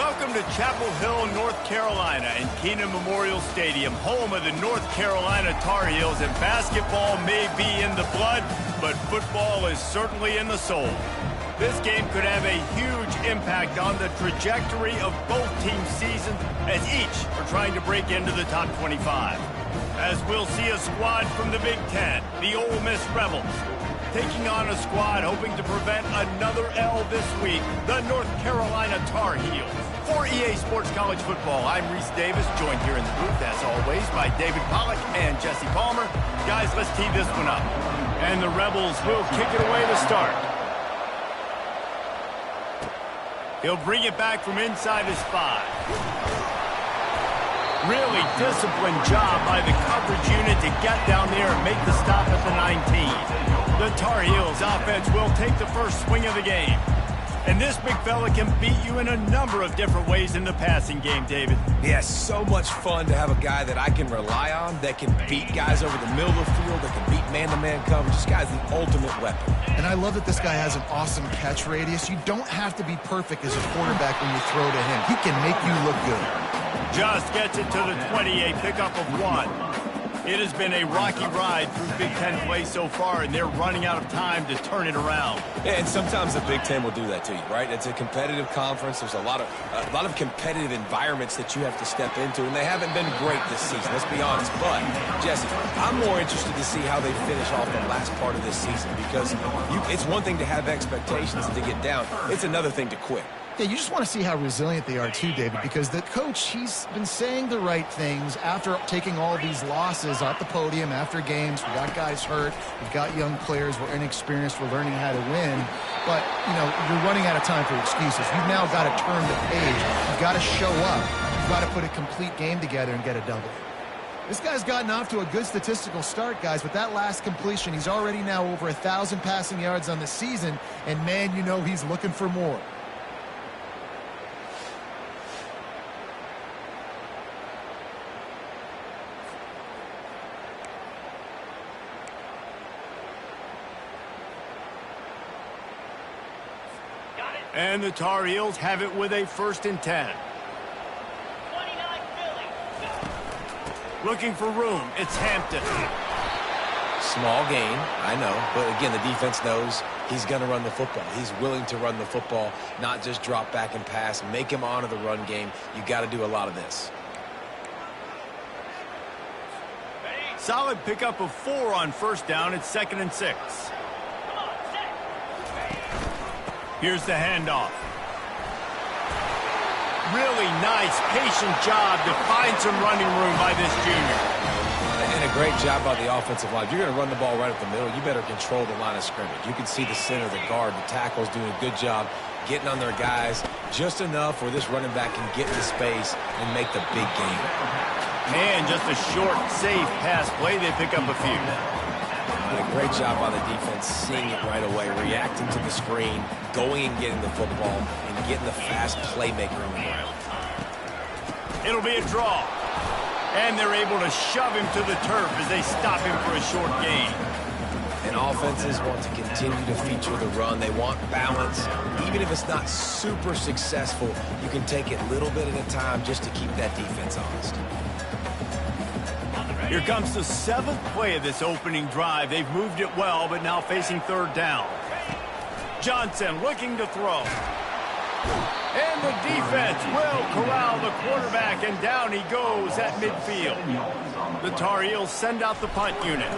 Welcome to Chapel Hill, North Carolina, and Keenan Memorial Stadium, home of the North Carolina Tar Heels. And basketball may be in the blood, but football is certainly in the soul. This game could have a huge impact on the trajectory of both teams' seasons, as each are trying to break into the top 25. As we'll see a squad from the Big Ten, the Ole Miss Rebels, taking on a squad hoping to prevent another L this week, the North Carolina Tar Heels. For EA Sports College Football, I'm Reese Davis, joined here in the booth, as always, by David Pollack and Jesse Palmer. Guys, let's tee this one up. And the Rebels will kick it away to start. He'll bring it back from inside his 5. Really disciplined job by the coverage unit to get down there and make the stop at the 19. The Tar Heels offense will take the first swing of the game. And this big fella can beat you in a number of different ways in the passing game, David. Yeah, so much fun to have a guy that I can rely on, that can beat guys over the middle of the field, that can beat man-to-man coverage. This guy's the ultimate weapon. And I love that this guy has an awesome catch radius. You don't have to be perfect as a quarterback when you throw to him. He can make you look good. Just gets it to the 20, a pickup of 1. It has been a rocky ride through Big Ten play so far, and they're running out of time to turn it around. Yeah, and sometimes the Big Ten will do that to you, right? It's a competitive conference. There's a lot of competitive environments that you have to step into, and they haven't been great this season, let's be honest. But, Jesse, I'm more interested to see how they finish off the last part of this season, because it's one thing to have expectations and to get down. It's another thing to quit. Yeah, you just want to see how resilient they are too, David, because the coach, he's been saying the right things after taking all these losses at the podium after games. We got guys hurt. We've got young players. We're inexperienced. We're learning how to win. But, you know, you're running out of time for excuses. You've now got to turn the page. You've got to show up. You've got to put a complete game together and get a double. This guy's gotten off to a good statistical start, guys, but that last completion, he's already now over 1,000 passing yards on the season, and, man, you know he's looking for more. And the Tar Heels have it with a 1st and 10. 29 Philly. Looking for room. It's Hampton. Small gain, I know, but again, the defense knows he's going to run the football. He's willing to run the football, not just drop back and pass, make him honor the run game. You got to do a lot of this. Solid pickup of 4 on 1st down. It's 2nd and 6. Here's the handoff. Really nice, patient job to find some running room by this junior. And a great job by the offensive line. If you're going to run the ball right up the middle, you better control the line of scrimmage. You can see the center, the guard, the tackles doing a good job getting on their guys just enough where this running back can get into space and make the big game. And just a short, safe pass play. They pick up a few. A great job by the defense, seeing it right away, reacting to the screen, going and getting the football, and getting the fast playmaker on the ground. It'll be a draw. And they're able to shove him to the turf as they stop him for a short gain. And offenses want to continue to feature the run. They want balance. Even if it's not super successful, you can take it a little bit at a time just to keep that defense honest. Here comes the 7th play of this opening drive. They've moved it well, but now facing 3rd down. Johnson looking to throw. And the defense will corral the quarterback, and down he goes at midfield. The Tar Heels send out the punt unit.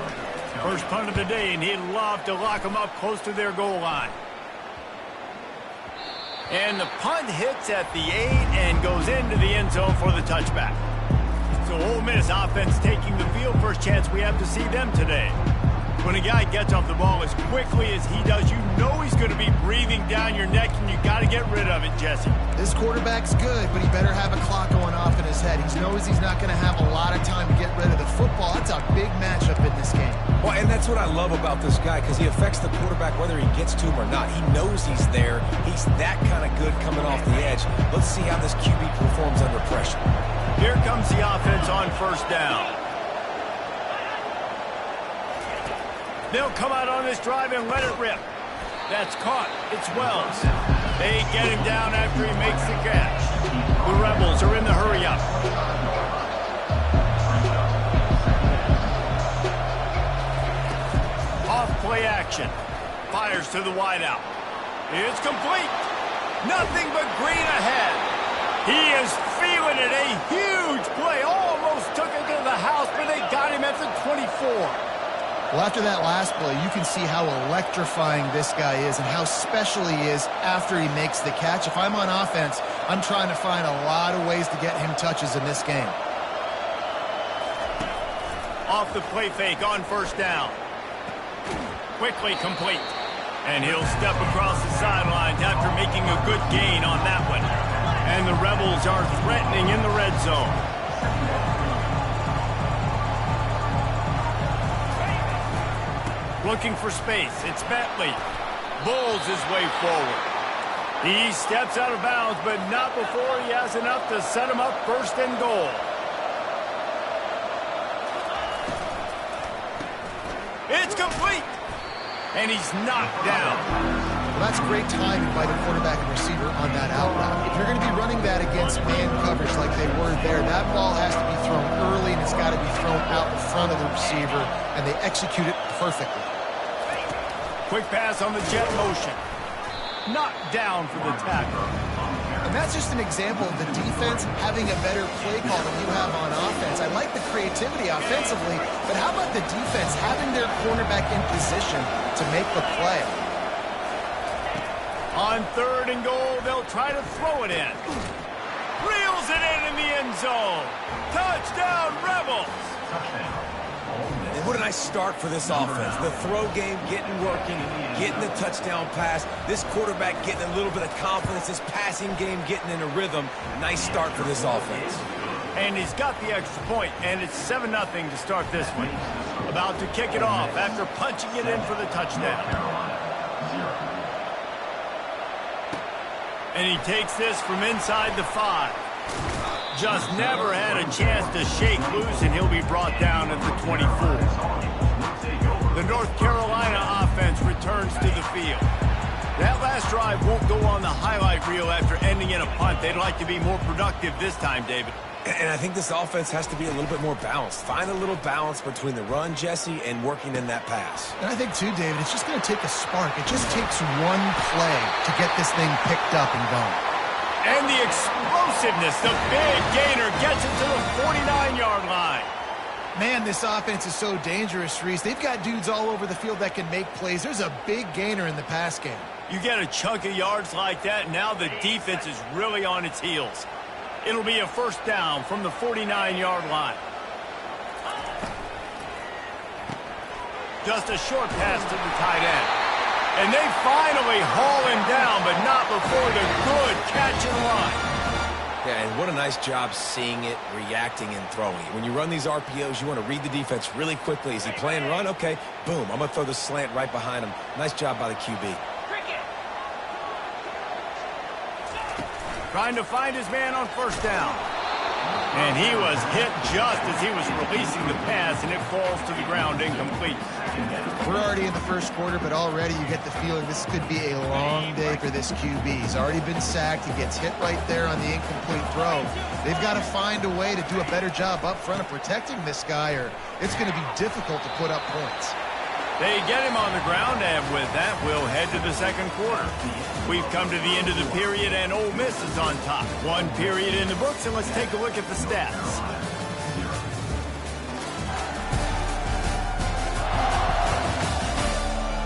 First punt of the day, and he'd love to lock them up close to their goal line. And the punt hits at the 8 and goes into the end zone for the touchback. So Ole Miss offense taking the field. First chance we have to see them today. When a guy gets off the ball as quickly as he does, you know he's going to be breathing down your neck, and you got to get rid of it, Jesse. This quarterback's good, but he better have a clock going off in his head. He knows he's not going to have a lot of time to get rid of the football. That's a big matchup in this game. Well, and that's what I love about this guy, because he affects the quarterback whether he gets to him or not. He knows he's there. He's that kind of good coming off the edge. Let's see how this QB performs under pressure. Here comes the offense on 1st down. They'll come out on this drive and let it rip. That's caught. It's Wells. They get him down after he makes the catch. The Rebels are in the hurry-up. Off-play action. Fires to the wideout. It's complete. Nothing but green ahead. He is feeling it. A huge play. Almost took it to the house, but they got him at the 24. Well, after that last play, you can see how electrifying this guy is and how special he is after he makes the catch. If I'm on offense, I'm trying to find a lot of ways to get him touches in this game. Off the play fake on first down. Quickly complete. And he'll step across the sidelines after making a good gain on that one. And the Rebels are threatening in the red zone. Looking for space. It's Bentley. Bulls his way forward. He steps out of bounds, but not before he has enough to set him up first and goal. It's complete. And he's knocked down. Well, that's great timing by the quarterback and receiver on that out route. If you're going to be running that against man coverage like they were there, that ball has to be thrown early, and it's got to be thrown out in front of the receiver, and they execute it perfectly. Quick pass on the jet motion. Knocked down for the tackle. And that's just an example of the defense having a better play call than you have on offense. I like the creativity offensively, but how about the defense having their cornerback in position to make the play? On third and goal, they'll try to throw it in. Reels it in the end zone. Touchdown, Rebels! And what a nice start for this offense. The throw game getting working, getting the touchdown pass. This quarterback getting a little bit of confidence. This passing game getting in a rhythm. Nice start for this offense. And he's got the extra point, and it's 7-0 to start this one. About to kick it off after punching it in for the touchdown. And he takes this from inside the 5. Just never had a chance to shake loose, and he'll be brought down at the 24. The North Carolina offense returns to the field. That last drive won't go on the highlight reel after ending in a punt. They'd like to be more productive this time, David. And I think this offense has to be a little bit more balanced. Find a little balance between the run, Jesse, and working in that pass. And I think, too, David, it's just going to take a spark. It just takes one play to get this thing picked up and going. And the explosiveness, the big gainer gets it to the 49-yard line. Man, this offense is so dangerous, Reese. They've got dudes all over the field that can make plays. There's a big gainer in the pass game. You get a chunk of yards like that, now the defense is really on its heels. It'll be a first down from the 49-yard line. Just a short pass to the tight end. And they finally haul him down, but not before the good catch and run. Yeah, and what a nice job seeing it, reacting, and throwing it. When you run these RPOs, you want to read the defense really quickly. Is he playing run? Okay, boom. I'm going to throw the slant right behind him. Nice job by the QB. Trying to find his man on first down. And he was hit just as he was releasing the pass, and it falls to the ground incomplete. We're already in the first quarter, but already you get the feeling this could be a long day for this QB. He's already been sacked. He gets hit right there on the incomplete throw. They've got to find a way to do a better job up front of protecting this guy, or it's going to be difficult to put up points. They get him on the ground, and with that, we'll head to the second quarter. We've come to the end of the period, and Ole Miss is on top. One period in the books, and let's take a look at the stats.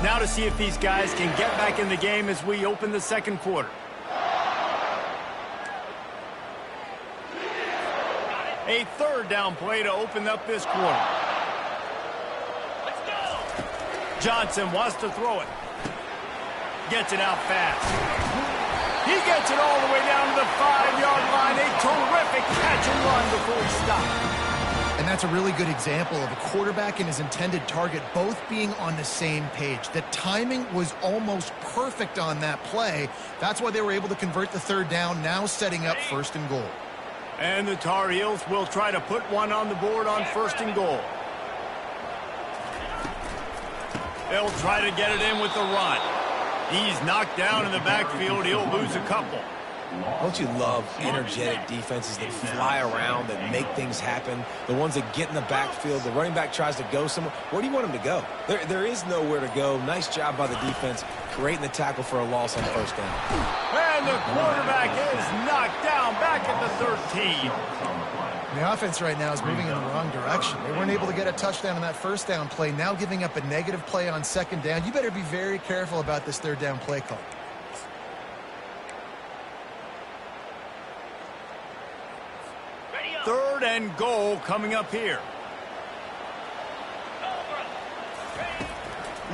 Now to see if these guys can get back in the game as we open the second quarter. A third down play to open up this quarter. Johnson wants to throw it. Gets it out fast. He gets it all the way down to the 5-yard line. A terrific catch and run before he stopped. And that's a really good example of a quarterback and his intended target both being on the same page. The timing was almost perfect on that play. That's why they were able to convert the third down, now setting up first and goal. And the Tar Heels will try to put one on the board on first and goal. They'll try to get it in with the run. He's knocked down in the backfield. He'll lose a couple. Don't you love energetic defenses that fly around, that make things happen, the ones that get in the backfield, the running back tries to go somewhere? Where do you want him to go? There is nowhere to go. Nice job by the defense creating the tackle for a loss on first down. And the quarterback is knocked down back at the 13. The offense right now is moving in the wrong direction. They weren't able to get a touchdown on that first down play. Now giving up a negative play on second down. You better be very careful about this third down play call. Third and goal coming up here.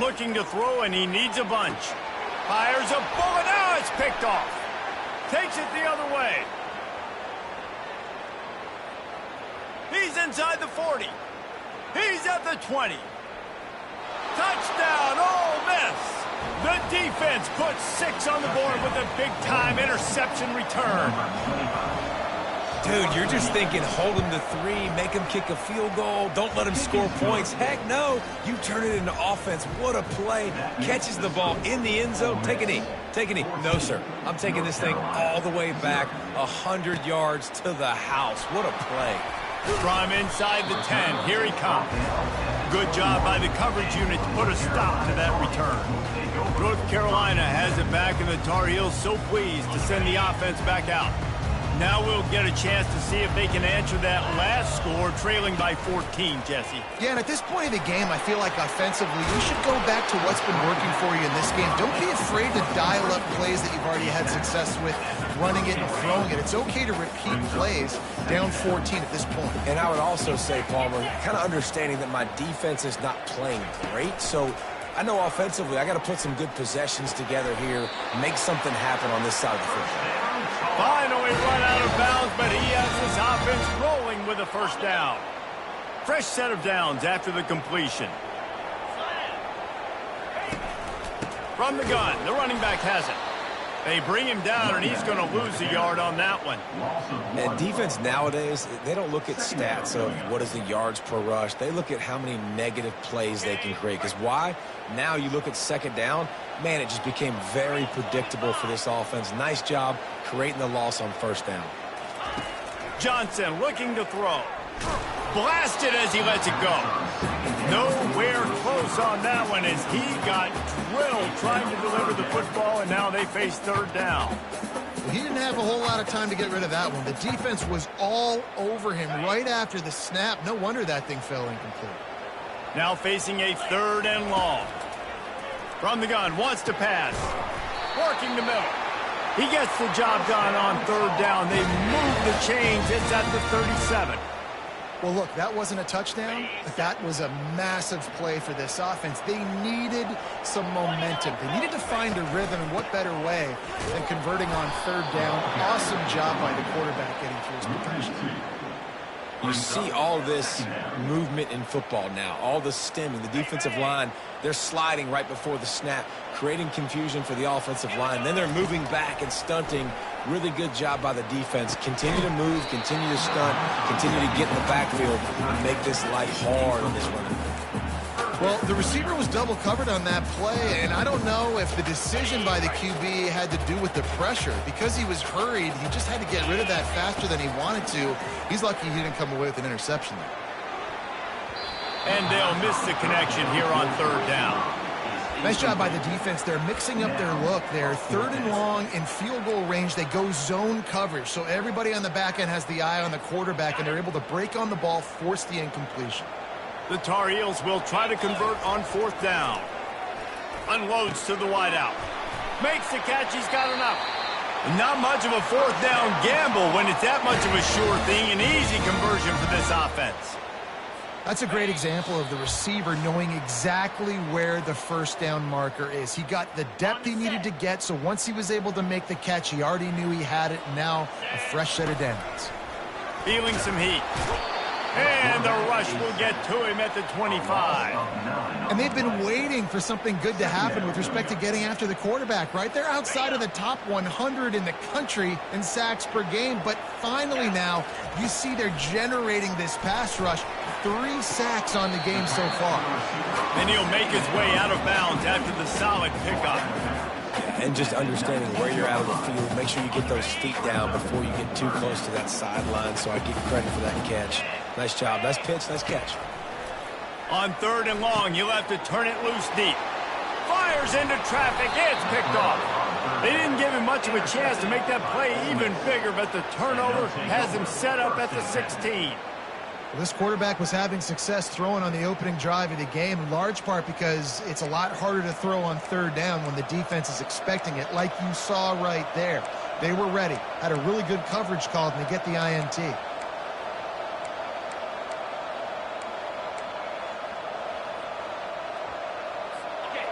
Looking to throw, and he needs a bunch. Fires a bullet. Now it's picked off. Takes it the other way. He's inside the 40. He's at the 20. Touchdown, Ole Miss. The defense puts 6 on the board with a big-time interception return. Dude, you're just thinking, hold him to 3, make him kick a field goal, don't let him score points. Heck no, you turn it into offense. What a play. Catches the ball in the end zone. Take a knee. Take a knee. No, sir. I'm taking this thing all the way back 100 yards to the house. What a play. From inside the 10, here he comes. Good job by the coverage unit to put a stop to that return. North Carolina has it back, and the Tar Heels so pleased to send the offense back out. Now we'll get a chance to see if they can answer that last score, trailing by 14, Jesse. Yeah, and at this point of the game, I feel like offensively, you should go back to what's been working for you in this game. Don't be afraid to dial up plays that you've already had success with, running it and throwing it. It's okay to repeat plays down 14 at this point. And I would also say, Palmer, kind of understanding that my defense is not playing great, so I know offensively I got to put some good possessions together here, make something happen on this side of the football. Finally run out of bounds, but he has his offense rolling with a first down. Fresh set of downs after the completion. From the gun, the running back has it. They bring him down, and he's going to lose a yard on that one. And defense nowadays, they don't look at stats of what is the yards per rush. They look at how many negative plays they can create. Because why? Now you look at second down, man, it just became very predictable for this offense. Nice job creating the loss on first down. Johnson looking to throw. Blasted as he lets it go. Nowhere close on that one as he got drilled trying to deliver the football, and now they face third down. Well, he didn't have a whole lot of time to get rid of that one. The defense was all over him right after the snap. No wonder that thing fell incomplete. Now facing a third and long. From the gun, wants to pass. Working the middle. He gets the job done on third down. They move the chains. It's at the 37. Well, look, that wasn't a touchdown, but that was a massive play for this offense. They needed some momentum. They needed to find a rhythm, and what better way than converting on third down. Awesome job by the quarterback getting through his protection. You see all this movement in football now, all the stemming, the defensive line, they're sliding right before the snap, creating confusion for the offensive line. Then they're moving back and stunting. Really good job by the defense. Continue to move, continue to stunt, continue to get in the backfield and make this life hard on this running back. Well, the receiver was double covered on that play, and I don't know if the decision by the QB had to do with the pressure. Because he was hurried, he just had to get rid of that faster than he wanted to. He's lucky he didn't come away with an interception there. And they'll miss the connection here on third down. Nice job by the defense. They're mixing up their look. They're third and long in field goal range. They go zone coverage, so everybody on the back end has the eye on the quarterback, and they're able to break on the ball, force the incompletion. The Tar Heels will try to convert on fourth down. Unloads to the wideout. Makes the catch. He's got enough. Not much of a fourth down gamble when it's that much of a sure thing. An easy conversion for this offense. That's a great example of the receiver knowing exactly where the first down marker is. He got the depth he needed to get, so once he was able to make the catch, he already knew he had it. Now a fresh set of downs. Feeling some heat. And the rush will get to him at the 25. And they've been waiting for something good to happen with respect to getting after the quarterback, right? They're outside of the top 100 in the country in sacks per game, but finally now you see they're generating this pass rush. 3 sacks on the game so far. And he'll make his way out of bounds after the solid pickup. And just understanding where you're out of the field. Make sure you get those feet down before you get too close to that sideline, so I give credit for that catch. Nice job. Nice pitch. Nice catch. On 3rd and long, you'll have to turn it loose deep. Fires into traffic. It's picked off. They didn't give him much of a chance to make that play even bigger, but the turnover has him set up at the 16. Well, this quarterback was having success throwing on the opening drive of the game, in large part because it's a lot harder to throw on 3rd down when the defense is expecting it, like you saw right there. They were ready, had a really good coverage call, and they get the INT.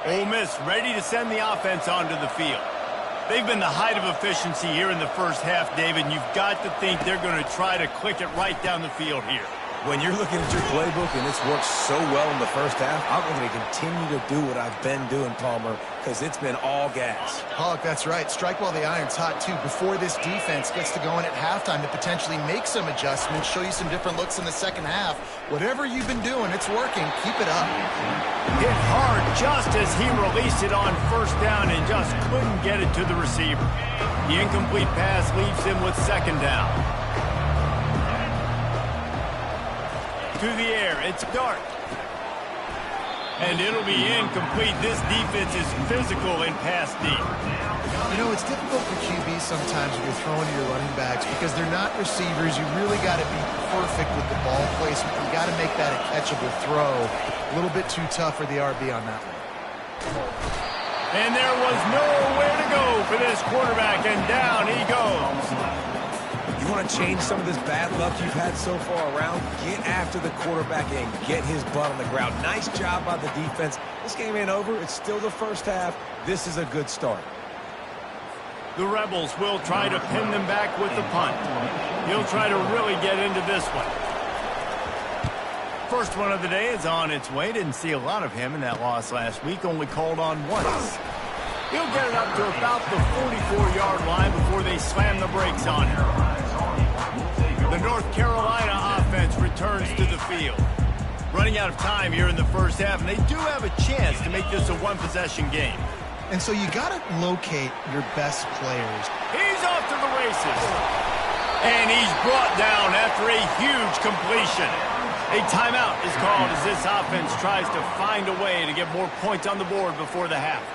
Ole Miss ready to send the offense onto the field. They've been the height of efficiency here in the first half, David, and you've got to think they're going to try to click it right down the field here. When you're looking at your playbook and it's worked so well in the first half, I'm going to continue to do what I've been doing, Palmer, because it's been all gas. Pollock, that's right. Strike while the iron's hot, too, before this defense gets to going at halftime to potentially make some adjustments, show you some different looks in the second half. Whatever you've been doing, it's working. Keep it up. Hit hard just as he released it on 1st down and just couldn't get it to the receiver. The incomplete pass leaves him with 2nd down. To the air, it's Dart. And it'll be incomplete. This defense is physical in pass deep. You know, it's difficult for QBs sometimes when you're throwing to your running backs because they're not receivers. You really got to be perfect with the ball placement. You got to make that a catchable throw. A little bit too tough for the RB on that one. And there was nowhere to go for this quarterback, and down he goes. You want to change some of this bad luck you've had so far around? Get after the quarterback and get his butt on the ground. Nice job by the defense. This game ain't over. It's still the first half. This is a good start. The Rebels will try to pin them back with the punt. He'll try to really get into this one. First one of the day is on its way. Didn't see a lot of him in that loss last week. Only called on once. He'll get it up to about the 44-yard line before they slam the brakes on him. The North Carolina offense returns to the field. Running out of time here in the first half, and they do have a chance to make this a one-possession game. And so you got to locate your best players. He's off to the races. And he's brought down after a huge completion. A timeout is called as this offense tries to find a way to get more points on the board before the half.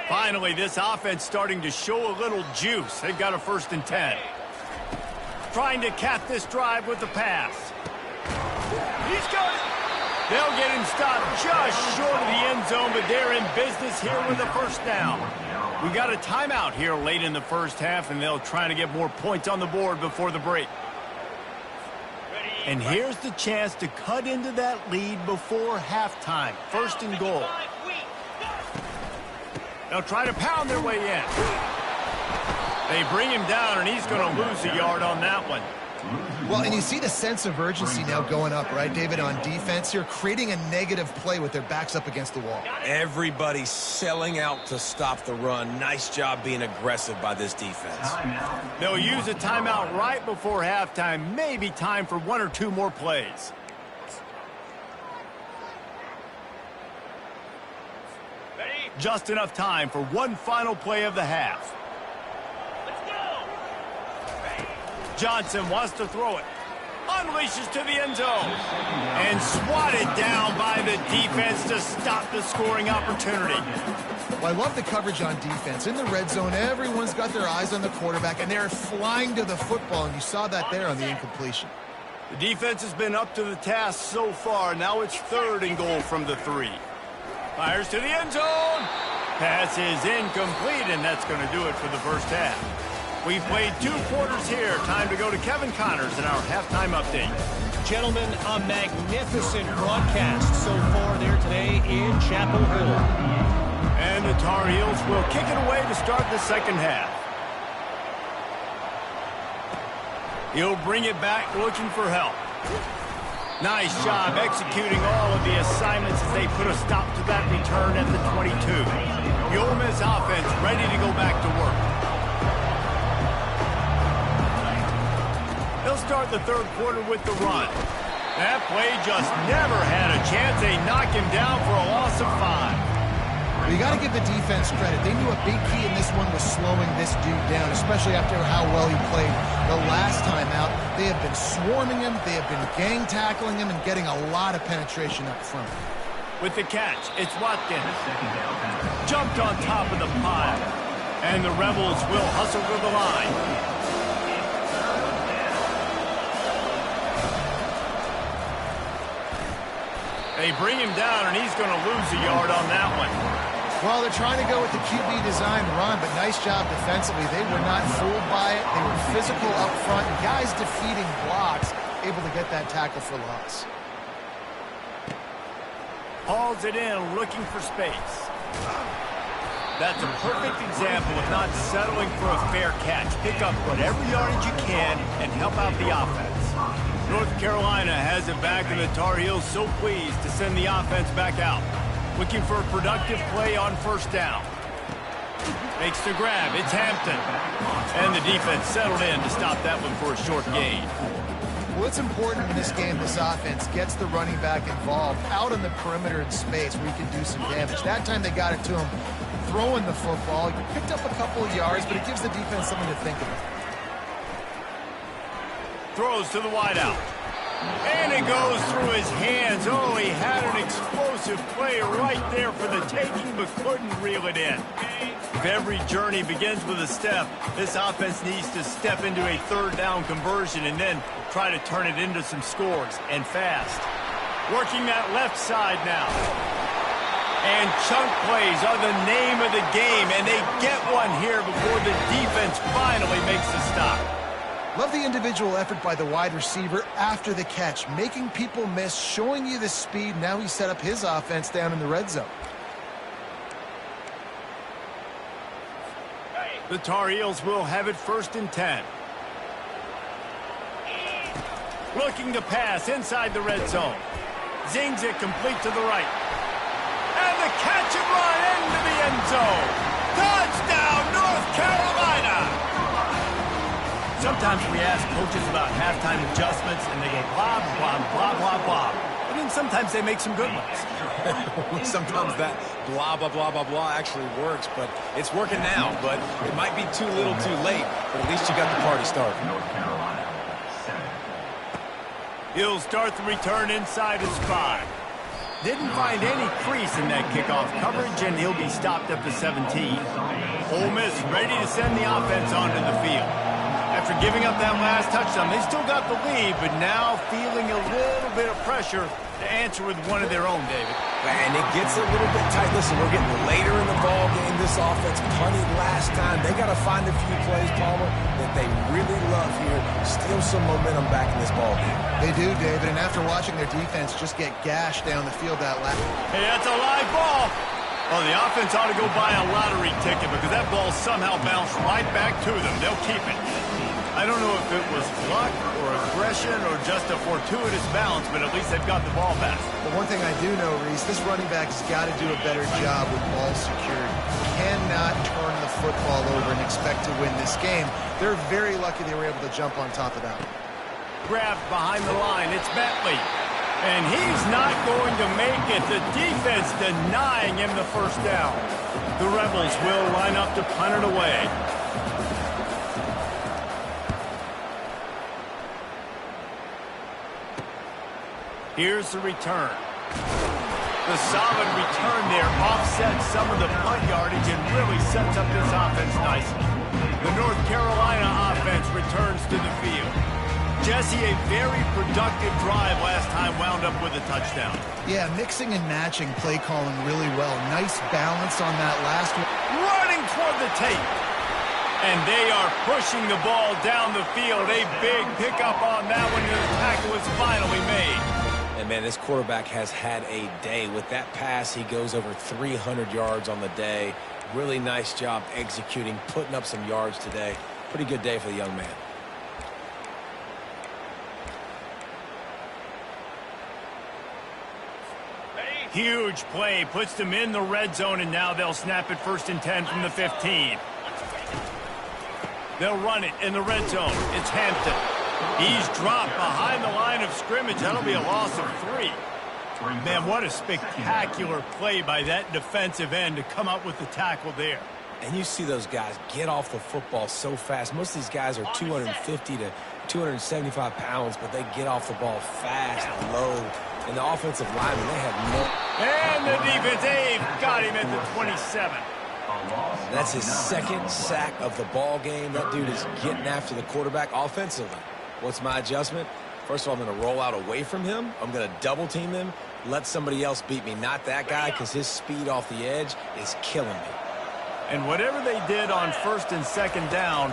Finally, this offense starting to show a little juice. They've got a 1st and 10. Trying to cap this drive with the pass. He's got it. They'll get him stopped just short of the end zone, but they're in business here with a 1st down. We got a timeout here late in the first half, and they'll try to get more points on the board before the break. And here's the chance to cut into that lead before halftime. 1st and goal. They'll try to pound their way in. They bring him down, and he's going to lose a yard on that one. Well, and you see the sense of urgency now going up, right, David, on defense here, creating a negative play with their backs up against the wall. Everybody's selling out to stop the run. Nice job being aggressive by this defense. They'll use a timeout right before halftime. Maybe time for 1 or 2 more plays. Just enough time for one final play of the half. Johnson wants to throw it. Unleashes to the end zone. And swatted down by the defense to stop the scoring opportunity. Well, I love the coverage on defense. In the red zone, everyone's got their eyes on the quarterback, and they're flying to the football, and you saw that there on the incompletion. The defense has been up to the task so far. Now it's 3rd and goal from the 3. Fires to the end zone. Pass is incomplete, and that's going to do it for the first half. We've played 2 quarters here. Time to go to Kevin Connors in our halftime update. Gentlemen, a magnificent broadcast so far there today in Chapel Hill. And the Tar Heels will kick it away to start the second half. He'll bring it back looking for help. Nice job executing all of the assignments as they put a stop to that return at the 22. The Ole Miss offense ready to go back to work. start the third quarter with the run. That play just never had a chance. They knock him down for a loss of 5. You got to give the defense credit. They knew a big key in this one was slowing this dude down, especially after how well he played the last time out. They have been swarming him. They have been gang tackling him and getting a lot of penetration up front. With the catch, it's Watkins. Jumped on top of the pile. And the Rebels will hustle to the line. They bring him down, and he's going to lose a yard on that one. Well, they're trying to go with the QB design run, but nice job defensively. They were not fooled by it. They were physical up front. Guys defeating blocks, able to get that tackle for loss. Hauls it in, looking for space. That's a perfect example of not settling for a fair catch. Pick up whatever yardage you can and help out the offense. North Carolina has it back, and the Tar Heels so pleased to send the offense back out. Looking for a productive play on first down. Makes the grab. It's Hampton. And the defense settled in to stop that one for a short gain. Well, it's important in this game this offense gets the running back involved out on the perimeter in space where he can do some damage. That time they got it to him throwing the football. He picked up a couple of yards, but it gives the defense something to think about. Throws to the wideout. And it goes through his hands. Oh, he had an explosive play right there for the taking, but couldn't reel it in. If every journey begins with a step, this offense needs to step into a third down conversion and then try to turn it into some scores, and fast. Working that left side now. And chunk plays are the name of the game, and they get one here before the defense finally makes the stop. Love the individual effort by the wide receiver after the catch, making people miss, showing you the speed. Now he set up his offense down in the red zone. The Tar Heels will have it 1st and 10. Looking to pass inside the red zone. Zings it complete to the right. And the catch and run into the end zone. Touchdown, North Carolina! Sometimes we ask coaches about halftime adjustments, and they go blah, blah, blah, blah, blah. And then sometimes they make some good ones. Sometimes that blah, blah, blah, blah, blah actually works, but it's working now. But it might be too little too late, but at least you got the party started. He'll start the return inside his 5. Didn't find any crease in that kickoff coverage, and he'll be stopped up to 17. Ole Miss ready to send the offense onto the field. After giving up that last touchdown, they still got the lead, but now feeling a little bit of pressure to answer with one of their own, David. And it gets a little bit tight. Listen, we're getting later in the ball game. This offense punted last time. They got to find a few plays, Palmer, that they really love here. Steal some momentum back in this ball game. They do, David, and after watching their defense just get gashed down the field that last... Hey, that's a live ball. Well, the offense ought to go buy a lottery ticket because that ball somehow bounced right back to them. They'll keep it. I don't know if it was luck or aggression or just a fortuitous bounce, but at least they've got the ball back. But one thing I do know, Reese, this running back's got to do a better job with ball security. Cannot turn the football over and expect to win this game. They're very lucky they were able to jump on top of that. Grabbed behind the line, it's Bentley. And he's not going to make it. The defense denying him the first down. The Rebels will line up to punt it away. Here's the return. The solid return there offsets some of the punt yardage and really sets up this offense nicely. The North Carolina offense returns to the field. Jesse, a very productive drive last time wound up with a touchdown. Yeah, mixing and matching play calling really well. Nice balance on that last one. Running toward the tape. And they are pushing the ball down the field. A big pickup on that one, and the tackle is finally made. And, man, this quarterback has had a day. With that pass, he goes over 300 yards on the day. Really nice job executing, putting up some yards today. Pretty good day for the young man. Huge play, puts them in the red zone, and now they'll snap it 1st and 10 from the 15. They'll run it in the red zone. It's Hampton. He's dropped behind the line of scrimmage. That'll be a loss of 3. Man, what a spectacular play by that defensive end to come up with the tackle there. And you see those guys get off the football so fast. Most of these guys are 250 to 275 pounds, but they get off the ball fast, low. And the offensive linemen, they have no... And the defense, Dave, got him at the 27. That's his second sack of the ball game. That dude is getting after the quarterback offensively. What's my adjustment? First of all, I'm going to roll out away from him. I'm going to double team him, let somebody else beat me, not that guy, because his speed off the edge is killing me. And whatever they did on 1st and 2nd down,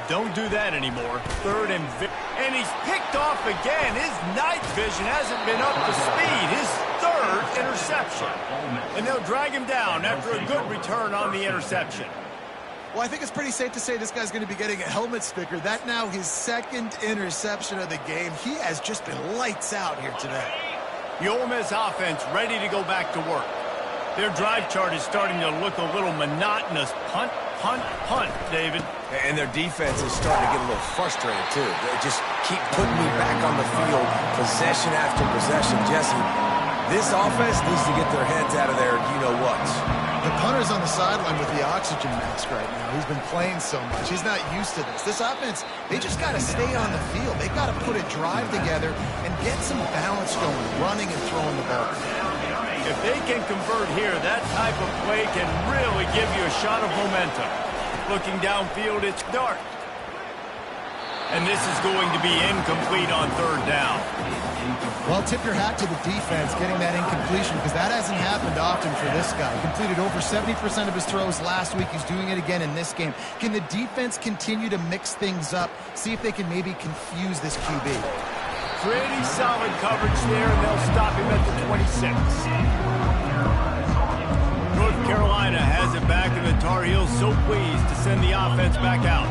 don't do that anymore. 3rd and... And he's picked off again. His night vision hasn't been up to speed. His 3rd interception. And they'll drag him down after a good return on the interception. Well, I think it's pretty safe to say this guy's going to be getting a helmet sticker. That now his 2nd interception of the game. He has just been lights out here today. The Ole Miss offense ready to go back to work. Their drive chart is starting to look a little monotonous. Punt, punt, punt, David. And their defense is starting to get a little frustrated, too. They just keep putting me back on the field, possession after possession. Jesse, this offense needs to get their heads out of their you-know-whats. The punter's on the sideline with the oxygen mask right now. He's been playing so much. He's not used to this. This offense, they just got to stay on the field. They got to put a drive together and get some balance going, running and throwing the ball. If they can convert here, that type of play can really give you a shot of momentum. Looking downfield, it's dark. And this is going to be incomplete on 3rd down. Well, tip your hat to the defense getting that incompletion, because that hasn't happened often for this guy. He completed over 70% of his throws last week. He's doing it again in this game. Can the defense continue to mix things up, see if they can maybe confuse this QB? Pretty solid coverage there, and they'll stop him at the 26. North Carolina has it back, and the Tar Heels so pleased to send the offense back out.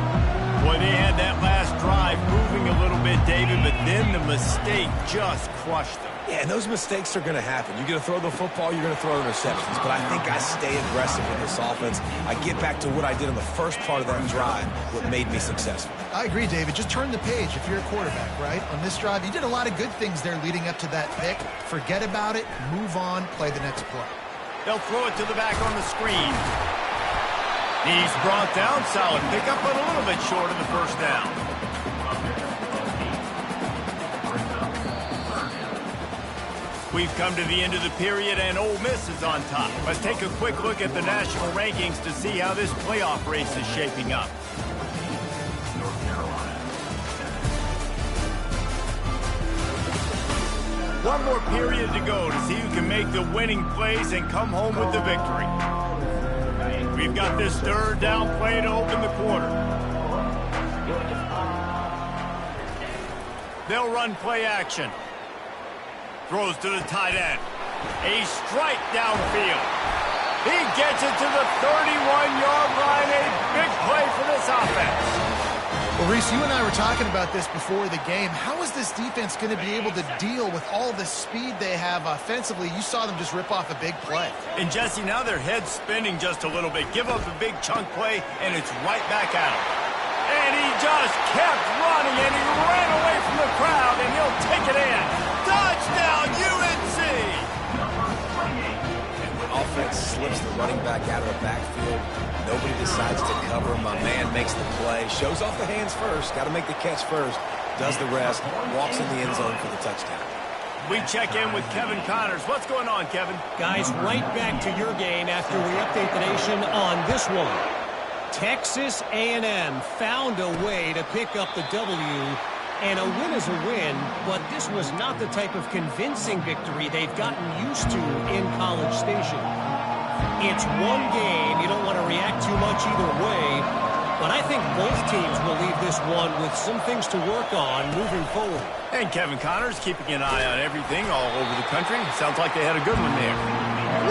Boy, they had that last drive moving a little bit, David, but then the mistake just crushed them. Yeah, and those mistakes are going to happen. You're going to throw the football, you're going to throw interceptions. But I think I stay aggressive with this offense. I get back to what I did in the first part of that drive, what made me successful. I agree, David. Just turn the page if you're a quarterback, right? On this drive, you did a lot of good things there leading up to that pick. Forget about it, move on, play the next play. They'll throw it to the back on the screen. He's brought down, solid pickup, but a little bit short of the 1st down. We've come to the end of the period, and Ole Miss is on top. Let's take a quick look at the national rankings to see how this playoff race is shaping up. One more period to go to see who can make the winning plays and come home with the victory. We've got this 3rd down play to open the quarter. They'll run play action. Throws to the tight end. A strike downfield. He gets it to the 31-yard line. A big play for this offense. Well, Reese, you and I were talking about this before the game. How is this defense going to be able to deal with all the speed they have offensively? You saw them just rip off a big play. And, Jesse, now their head's spinning just a little bit. Give up a big chunk play, and it's right back at him. And he just kept running, and he ran away from the crowd, and he'll take it in. Touchdown, UNC! And when offense slips the running back out of the backfield, nobody decides to cover. My man makes the play. Shows off the hands first. Got to make the catch first. Does the rest. Walks in the end zone for the touchdown. We check in with Kevin Connors. What's going on, Kevin? Guys, right back to your game after we update the nation on this one. Texas A&M found a way to pick up the W, and a win is a win, but this was not the type of convincing victory they've gotten used to in College Station. It's one game. You don't want to react too much either way, but I think both teams will leave this one with some things to work on moving forward. And Kevin Connors keeping an eye on everything all over the country. Sounds like they had a good one there.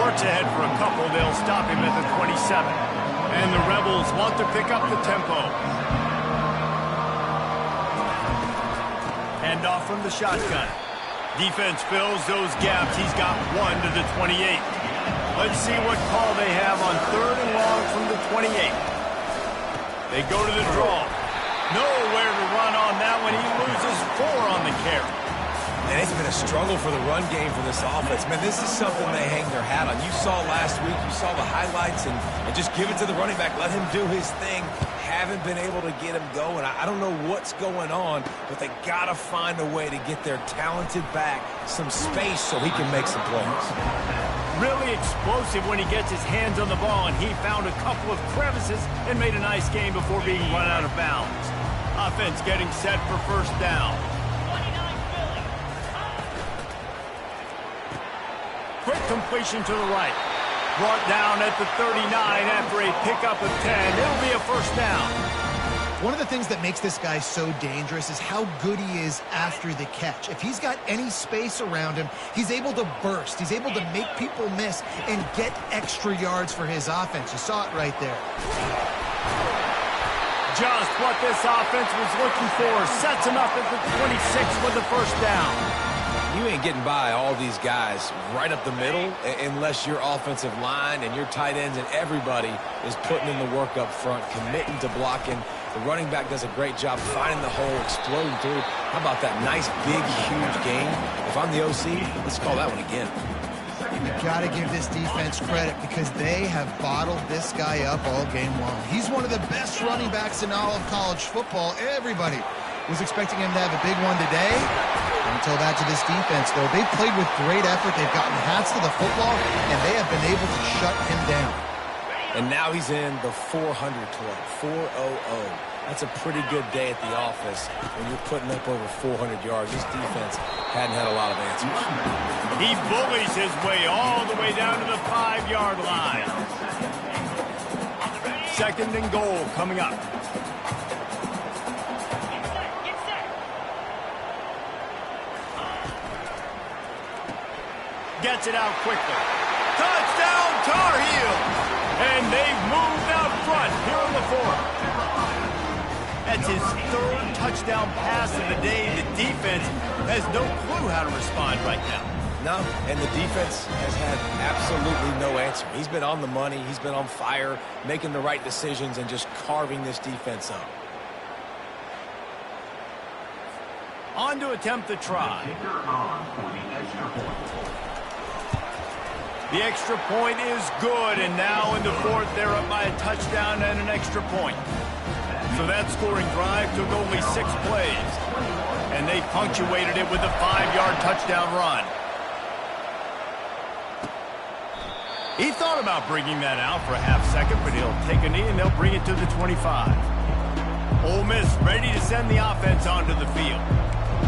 Works ahead for a couple. They'll stop him at the 27. And the Rebels want to pick up the tempo. Handoff from the shotgun. Defense fills those gaps. He's got one to the 28. Let's see what call they have on 3rd and long from the 28. They go to the draw. Nowhere to run on that one. He loses 4 on the carry. And it's been a struggle for the run game for this offense. Man, this is something they hang their hat on. You saw last week, you saw the highlights, and just give it to the running back. Let him do his thing. Haven't been able to get him going. I don't know what's going on, but they got to find a way to get their talented back some space so he can make some plays. Really explosive when he gets his hands on the ball, and he found a couple of crevices and made a nice game before being run out of bounds. Offense getting set for first down. 29 Philly. Quick completion to the right. Brought down at the 39 after a pickup of 10. It'll be a first down. One of the things that makes this guy so dangerous is how good he is after the catch. If he's got any space around him, he's able to burst. He's able to make people miss and get extra yards for his offense. You saw it right there. Just what this offense was looking for. Sets him up at the 26 for the first down. You ain't getting by all these guys right up the middle unless your offensive line and your tight ends and everybody is putting in the work up front, committing to blocking. The running back does a great job finding the hole, exploding through. How about that nice, big, huge game? If I'm the OC, let's call that one again. You've got to give this defense credit because they have bottled this guy up all game long. He's one of the best running backs in all of college football. Everybody was expecting him to have a big one today. Don't tell that to this defense, though. They've played with great effort. They've gotten hats to the football, and they have been able to shut him down. And now he's in the 400 club, 400. That's a pretty good day at the office when you're putting up over 400 yards. This defense hadn't had a lot of answers. He bullies his way all the way down to the 5-yard line. Second and goal coming up. Get set. Gets it out quickly. Touchdown, Tar Heels! And they've moved out front here in the 4th. That's his 3rd touchdown pass of the day. The defense has no clue how to respond right now. No, and the defense has had absolutely no answer. He's been on the money. He's been on fire, making the right decisions and just carving this defense up. On to attempt the try. The extra point is good, and now in the 4th, they're up by a touchdown and an extra point. So that scoring drive took only 6 plays, and they punctuated it with a 5-yard touchdown run. He thought about bringing that out for a half second, but he'll take a knee and they'll bring it to the 25. Ole Miss ready to send the offense onto the field.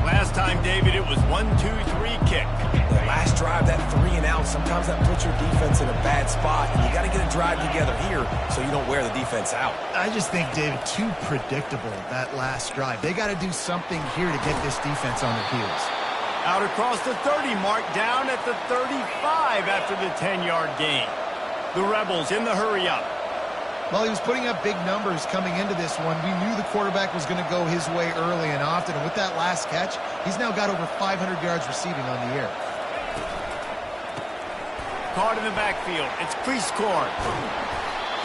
Last time, David, it was 1-2-3 kick. The last drive, that 3 and out, sometimes that puts your defense in a bad spot, and you got to get a drive together here so you don't wear the defense out. I just think, David, too predictable, that last drive. They got to do something here to get this defense on their heels. Out across the 30 mark, down at the 35 after the 10-yard gain. The Rebels in the hurry up. Well, he was putting up big numbers coming into this one. We knew the quarterback was going to go his way early and often. And with that last catch, he's now got over 500 yards receiving on the year. Caught in the backfield. It's Cleescorn.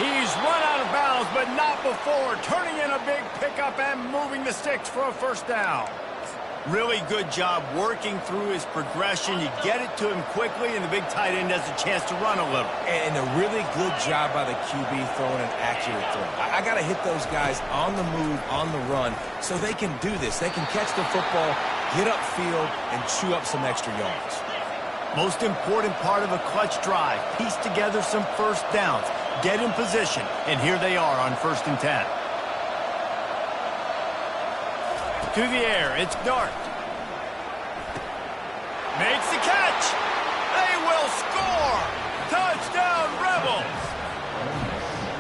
He's run out of bounds, but not before. Turning in a big pickup and moving the sticks for a first down. Really good job working through his progression. You get it to him quickly, and the big tight end has a chance to run a little. And a really good job by the QB throwing an accurate throw. I got to hit those guys on the move, on the run, so they can do this. They can catch the football, get upfield, and chew up some extra yards. Most important part of a clutch drive, piece together some first downs, get in position, and here they are on 1st and 10. To the air, it's Dart. Makes the catch. They will score. Touchdown, Rebels.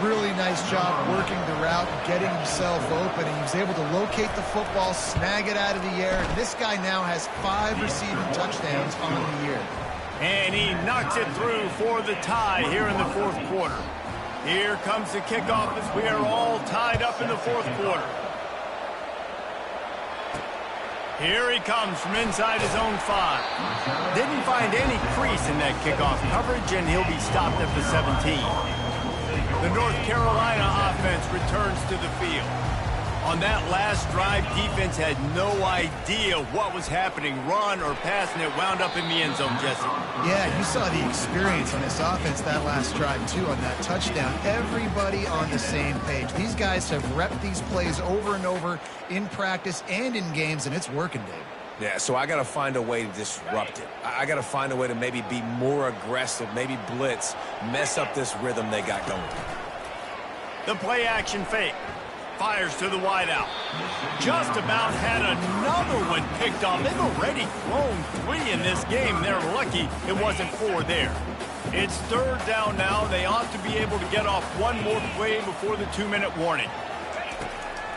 Really nice job working the route, getting himself open, and he was able to locate the football, snag it out of the air. And this guy now has 5 receiving touchdowns on the year. And he knocks it through for the tie here in the 4th quarter. Here comes the kickoff as we are all tied up in the 4th quarter. Here he comes from inside his own 5. Didn't find any crease in that kickoff coverage, and he'll be stopped at the 17. The North Carolina offense returns to the field. On that last drive, defense had no idea what was happening, run or pass, and it wound up in the end zone, Jesse. Yeah, you saw the experience on this offense that last drive, too, on that touchdown. Everybody on the same page. These guys have repped these plays over and over in practice and in games, and it's working, Dave. Yeah, so I got to find a way to disrupt it. I got to find a way to maybe be more aggressive, maybe blitz, mess up this rhythm they got going. The play action fake. Fires to the wideout. Just about had another one picked off. They've already thrown 3 in this game. They're lucky it wasn't 4 there. It's 3rd down now. They ought to be able to get off one more play before the 2-minute warning.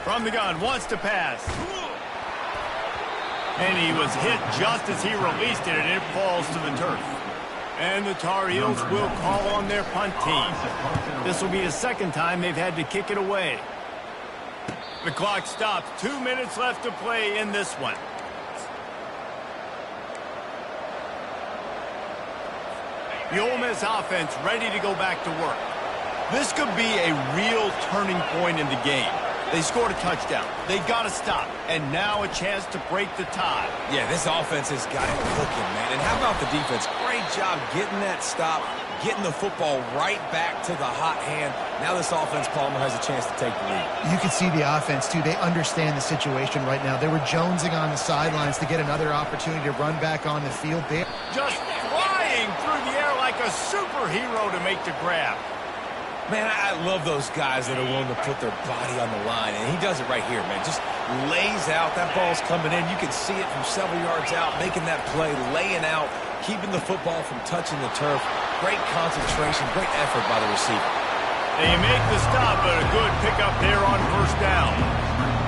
From the gun, wants to pass. And he was hit just as he released it, and it falls to the turf. And the Tar Heels will call on their punt team. This will be the 2nd time they've had to kick it away. The clock stops. 2 minutes left to play in this one. The Ole Miss offense ready to go back to work. This could be a real turning point in the game. They scored a touchdown. They got to stop. And now a chance to break the tie. Yeah, this offense has got it cooking, man. And how about the defense? Great job getting that stop, getting the football right back to the hot hand. Now this offense, Palmer, has a chance to take the lead. You can see the offense, too. They understand the situation right now. They were jonesing on the sidelines to get another opportunity to run back on the field. Just flying through the air like a superhero to make the grab. Man, I love those guys that are willing to put their body on the line, and he does it right here, man. Just lays out. That ball's coming in. You can see it from several yards out, making that play, laying out, keeping the football from touching the turf. Great concentration, great effort by the receiver. They make the stop, but a good pickup there on 1st down.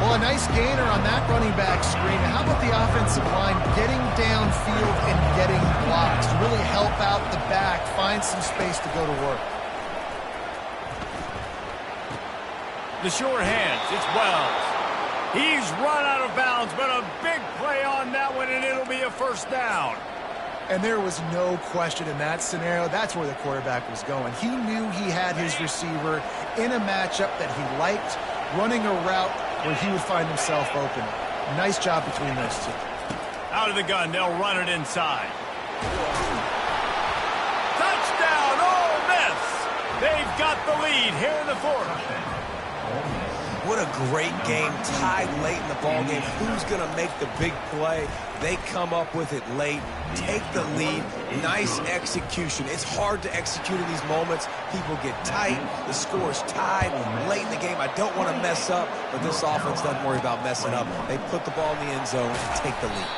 Well, a nice gainer on that running back screen. How about the offensive line getting downfield and getting blocks to really help out the back, find some space to go to work? The short hands, it's Wells. He's run out of bounds, but a big play on that one, and it'll be a 1st down. And there was no question in that scenario. That's where the quarterback was going. He knew he had his receiver in a matchup that he liked, running a route where he would find himself open. Nice job between those two. Out of the gun, they'll run it inside. Touchdown, Ole Miss! They've got the lead here in the 4th. What a great game, tied late in the ballgame. Who's going to make the big play? They come up with it late, take the lead. Nice execution. It's hard to execute in these moments. People get tight. The score's tied late in the game. I don't want to mess up, but this offense doesn't worry about messing up. They put the ball in the end zone and take the lead.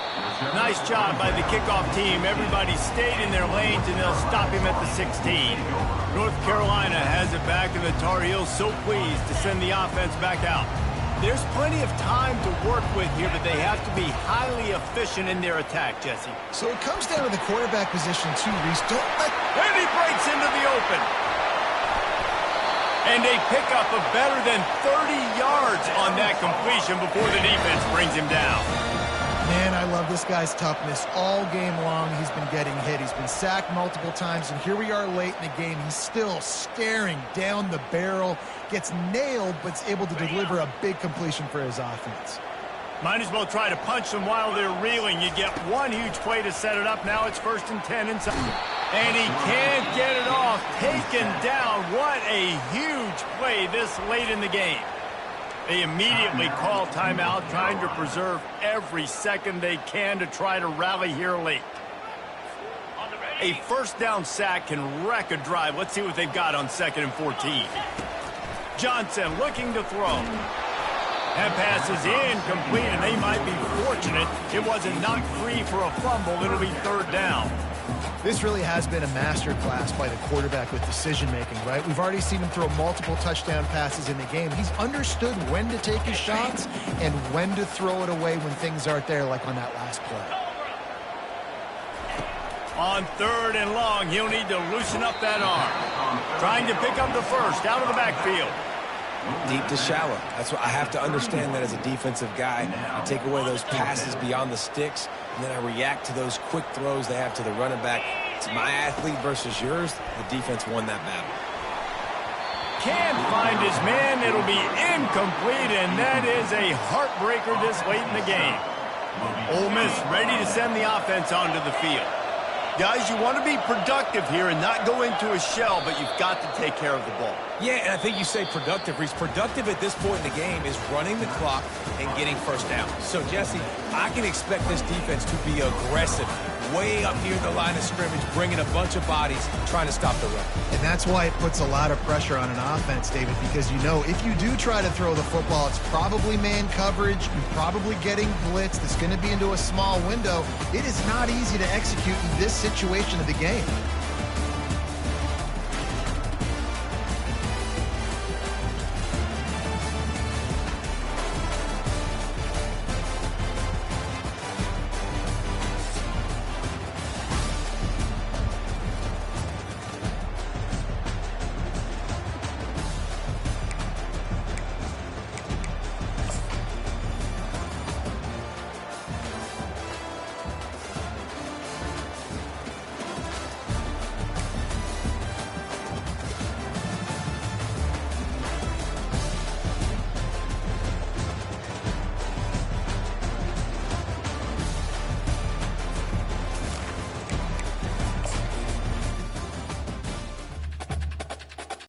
Nice job by the kickoff team. Everybody stayed in their lanes, and they'll stop him at the 16. North Carolina has it back, and the Tar Heels so pleased to send the offense back out. There's plenty of time to work with here, but they have to be highly efficient in their attack, Jesse. So it comes down to the quarterback position, too, Reese. Don't let... And he breaks into the open. And they pick up a better than 30 yards on that completion before the defense brings him down. Man, I love this guy's toughness. All game long, he's been getting hit. He's been sacked multiple times, and here we are late in the game. He's still staring down the barrel, gets nailed, but's able to deliver a big completion for his offense. Might as well try to punch them while they're reeling. You get one huge play to set it up. Now it's 1st and 10 inside. And he can't get it off. Taken down. What a huge play this late in the game. They immediately call timeout, trying to preserve every second they can to try to rally here late. A 1st down sack can wreck a drive. Let's see what they've got on 2nd and 14. Johnson looking to throw. That pass is incomplete, and they might be fortunate it wasn't knocked free for a fumble. It'll be 3rd down. This really has been a master class by the quarterback with decision-making, right? We've already seen him throw multiple touchdown passes in the game. He's understood when to take his shots and when to throw it away when things aren't there, like on that last play. On 3rd and long, he'll need to loosen up that arm. Trying to pick up the 1st out of the backfield. Deep to shallow. That's what I have to understand that as a defensive guy. I take away those passes beyond the sticks, and then I react to those quick throws they have to the running back. It's my athlete versus yours. The defense won that battle. can't find his man. It'll be incomplete, and that is a heartbreaker this late in the game. Ole Miss ready to send the offense onto the field. Guys, you want to be productive here and not go into a shell, but you've got to take care of the ball. Yeah, and I think you say productive, Reese. Productive at this point in the game is running the clock and getting first down. So, Jesse, I can expect this defense to be aggressive, way up near the line of scrimmage, bringing a bunch of bodies, trying to stop the run. And that's why it puts a lot of pressure on an offense, David, because you know if you do try to throw the football, it's probably man coverage. You're probably getting blitzed. It's going to be into a small window. It is not easy to execute in this situation of the game.